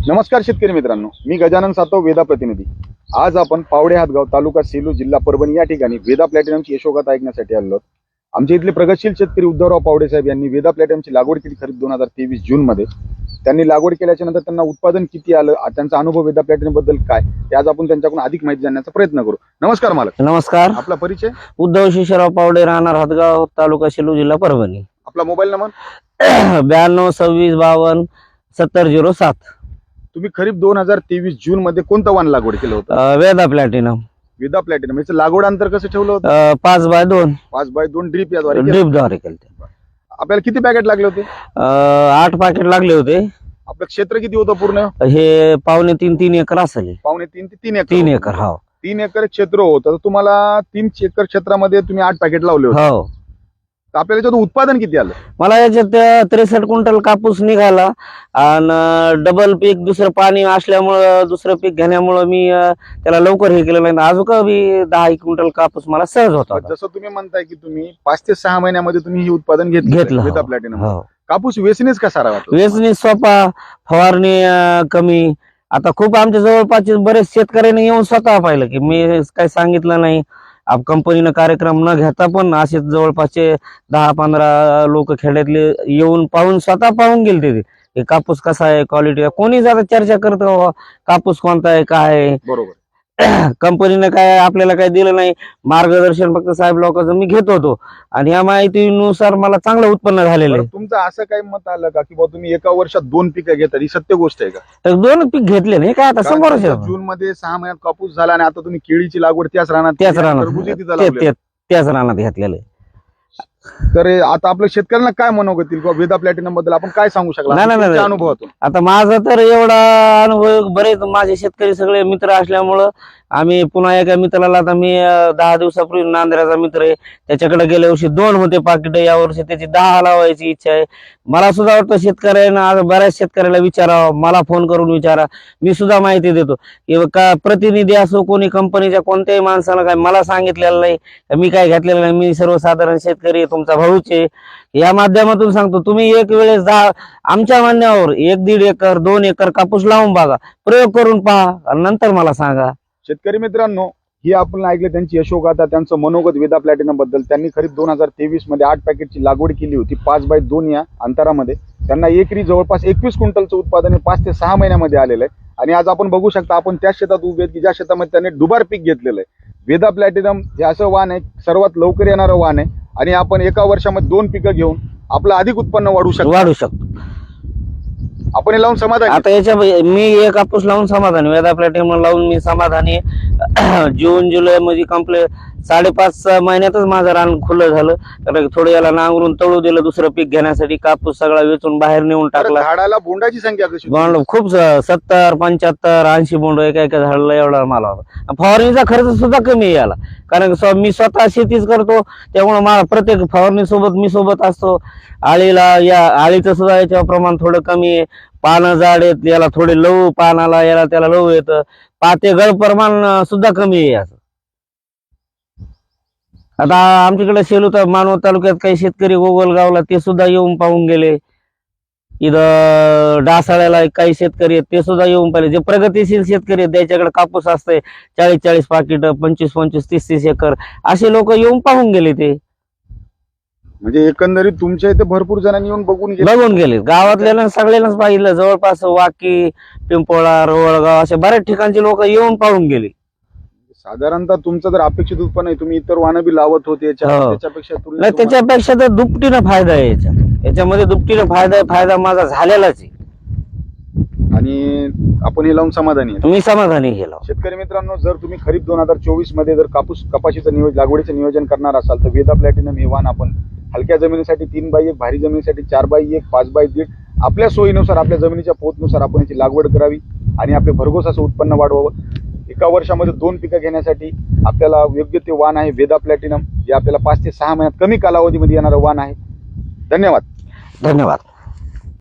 नमस्कार शेतकरी मित्रांनो, मी गजानन सातव, वेदा प्रतिनिधी। आज आपण पावडे हातगाव, तालुका सेलू, जिल्हा परभणी या ठिकाणी वेदा प्लॅटिनमची यशोगाथा ऐकण्यासाठी आलो आहोत। आमचे इथले प्रगतशील शेतकरी उद्धवराव पावडे साहेब यांनी वेदा प्लॅटिनमची लागवड केली खरीप 2023 जून मध्ये। त्यांनी लागवड केल्याच्या नंतर त्यांना उत्पादन किती आलं, त्यांचा अनुभव वेदा प्लॅटिनम बद्दल काय, ते आज आपण त्यांच्याकडून अधिक माहिती जाणण्याचा प्रयत्न करू। नमस्कार मालक। नमस्कार। आपला परिचय? उद्धव शिशराव पावडे, राहणार हातगाव, तालुका सेलू, जिल्हा परभणी। आपला मोबाईल नंबर? 92 26 52 7007। तुम्ही खरीप 2023 जून मध्ये कोणतं वाण लागवड केलं होतं? वेदा प्लॅटिनम। वेदा प्लॅटिनम याचं लागवड अंतर कसं ठेवलं होतं? 5x2 5x2 ड्रीप याद्वारे ड्रीपद्वारे केलं। आपल्याला किती पॅकेट लागले होते? 8 पॅकेट लागले होते। आपलं क्षेत्र किती होतं पूर्ण? हे 2.5-3 एकर असेल। 2.5 ते 3 एकर? 3 एकर। हो, 3 एकर क्षेत्र होतं। तर तुम्हाला 3 एकर क्षेत्रामध्ये तुम्ही 8 पॅकेट लावले होते। हो। तर आपल्याला याच्यात उत्पादन किती आलं? मला याच्यात 63 क्विंटल कापूस निघाला आणि डबल पीक दुसरं पाणी असल्यामुळं दुसरं पीक घेण्यामुळं मी त्याला लवकर हे केलं नाही। अजून बी 10 क्विंटल कापूस मला सहज होता। जसं तुम्ही म्हणताय की तुम्ही 5 ते 6 महिन्यामध्ये तुम्ही हे उत्पादन घेतलं वेदा प्लॅटिनम। हो। कापूस वेचणीच कसा राहतो? वेचणी सोपा, फवारणी कमी। आता खूप आमच्या जवळपासचे बरेच शेतकऱ्यांनी येऊन स्वतः पाहिलं की मी काही सांगितलं नाही, कंपनीनं कार्यक्रम न घेता पण असे जवळपासचे 10-15 लोक खेड्यातले येऊन पाहून स्वतः पाहून गेले ते कापूस कसा आहे, क्वालिटी। कोणी जाता चर्चा करतो कापूस कोणता आहे, काय आहे। बरोबर। कंपनीने काय आपल्याला काय दिलं नाही, मार्गदर्शन फक्त साहेब लोकांचं मी घेत होतो आणि या माहितीनुसार मला चांगलं उत्पन्न झालेलं आहे। तुमचं असं काही मत आलं का की तुम्ही एका वर्षात 2 पिकं घेता? ही सत्य गोष्ट आहे का? तर 2 पीक घेतले नाही काय, आता समोर जून मध्ये 6 महिन्यात कापूस झाला आणि आता तुम्ही केळीची लागवड त्याच राहणार त्याच रानात घेतलेलं आहे। तर आता आपल्या शेतकऱ्यांना काय मनोगत येईल किंवा वेदा प्लॅटिनम बद्दल आपण काय सांगू शकला नाही अनुभवातून? आता माझा तर एवढा अनुभव, बरेच माझे शेतकरी सगळे मित्र असल्यामुळं आम्ही पुन्हा एका मित्राला, आता मी 10 दिवसापूर्वी नांदऱ्याचा मित्र आहे, त्याच्याकडे गेल्या वर्षी 2 होते पाकिट, या वर्षी त्याची 10 लावायची इच्छा आहे। मला सुद्धा वाटतं शेतकऱ्यांना, आज बऱ्याच शेतकऱ्याला विचारावं, मला फोन करून विचारा, मी सुद्धा माहिती देतो की का प्रतिनिधी असो कोणी कंपनीच्या कोणत्याही माणसाला काय मला सांगितलेलं नाही, मी काय घेतलेलं नाही, मी सर्वसाधारण शेतकरी तुमचा भाऊच आहे। या माध्यमातून सांगतो, तुम्ही एक वेळेस आमच्या म्हणण्यावर 1-1.5 एकर 2 एकर कापूस लावून बघा, प्रयोग करून पहा आणि नंतर मला सांगा। शेतकरी मित्रांनो, ही आपण ऐकले त्यांची यशोगाथा, त्यांचं मनोगत वेदा प्लॅटिनम बद्दल। त्यांनी खरीप 2023 मध्ये 8 पॅकेटची लागवड केली होती 5x2 या अंतरामध्ये। त्यांना एकरी जवळपास 21 क्विंटलचं उत्पादन 5 ते 6 महिन्यामध्ये आलेलं आहे। आणि आज आपण बघू शकता, आपण त्या शेतात उभे आहेत की ज्या शेतामध्ये त्यांनी दुबार पीक घेतलेलं आहे। वेदा प्लॅटिनम हे असं वाण आहे, सर्वात लवकर येणारं वाण आहे आणि आपण एका वर्षामध्ये 2 पिकं घेऊन आपलं अधिक उत्पन्न वाढू शकतो। आपण हे लावून समाधानी? आता याच्या मी एक कापूस लावून समाधानी, वेदा प्लॅटिनम लावून मी समाधानी। जून जुलै मध्ये कंप्लीट 5.5 महिन्यातच माझं रान खुलं झालं, कारण थोडं याला नांगरून तळू दिलं दुसरं पीक घेण्यासाठी। कापूस सगळा वेचून बाहेर नेऊन टाकला। झाडाला बोंडाची संख्या कशी? खूप 70 75 80 बोंड एका झाडाला एवढा मला होता। फवारणीचा खर्च सुद्धा कमी याला, कारण मी स्वतः शेतीच करतो, त्यामुळे मला प्रत्येक फवारणी सोबत मी सोबत असतो। आळीचं सुद्धा याच्यावर प्रमाण थोडं कमी आहे। पानं जाड आहेत, याला थोडे लव पानाला, याला त्याला लव येतं। पाते गळ प्रमाण सुद्धा कमी आहे याचं। आता आमच्याकडे सेलू तर मानवत तालुक्यात काही शेतकरी गोगलगावला ते सुद्धा येऊन पाहून गेले। इथं डासाळ्याला काही शेतकरी आहेत, ते सुद्धा येऊन पाहिले। जे प्रगतीशील शेतकरी आहेत त्याच्याकडे कापूस असते 40-40 पाकिट, 25-25 30-30 एकर, असे लोक येऊन पाहून गेले। ते म्हणजे एकंदरीत तुमच्या इथे भरपूर जणांनी येऊन बघून गेले। गावातल्या सगळ्यांनाच पाहिलं, जवळपास वाकी, पिंपोळा, रोवळगाव असे बऱ्याच ठिकाणचे लोक येऊन पाहून गेले। साधारणतः तुमचं जर अपेक्षित उत्पन्न आहे, तुम्ही इतर वाहनं बी लावत होते त्याच्यापेक्षा तर दुपटीनं फायदा आहे याच्यामध्ये दुपटीनं फायदा आहे। फायदा माझा झालेलाच आहे आणि आपण हे लावून समाधानी आहे? मी समाधानी केलं। शेतकरी मित्रांनो, जर तुम्ही खरीप 2024 मध्ये जर कपाशीचं लागवडीचं नियोजन करणार असाल तर वेदा प्लॅटिनम हे वाण आपण हलक्या जमिनीसाठी 3x1, भारी जमिनीसाठी 4x1, 5x1 आपल्या सोयीनुसार, आपल्या जमिनीच्या पोतनुसार आपण याची लागवड करावी आणि आपले भरघोस असं उत्पन्न वाढवावं। एका वर्षामध्ये 2 पिकं घेण्यासाठी आपल्याला योग्य ते वाण आहे वेदा प्लॅटिनम, जे आपल्याला 5 ते 6 महिन्यात कमी कालावधीमध्ये येणारं वाण आहे। धन्यवाद।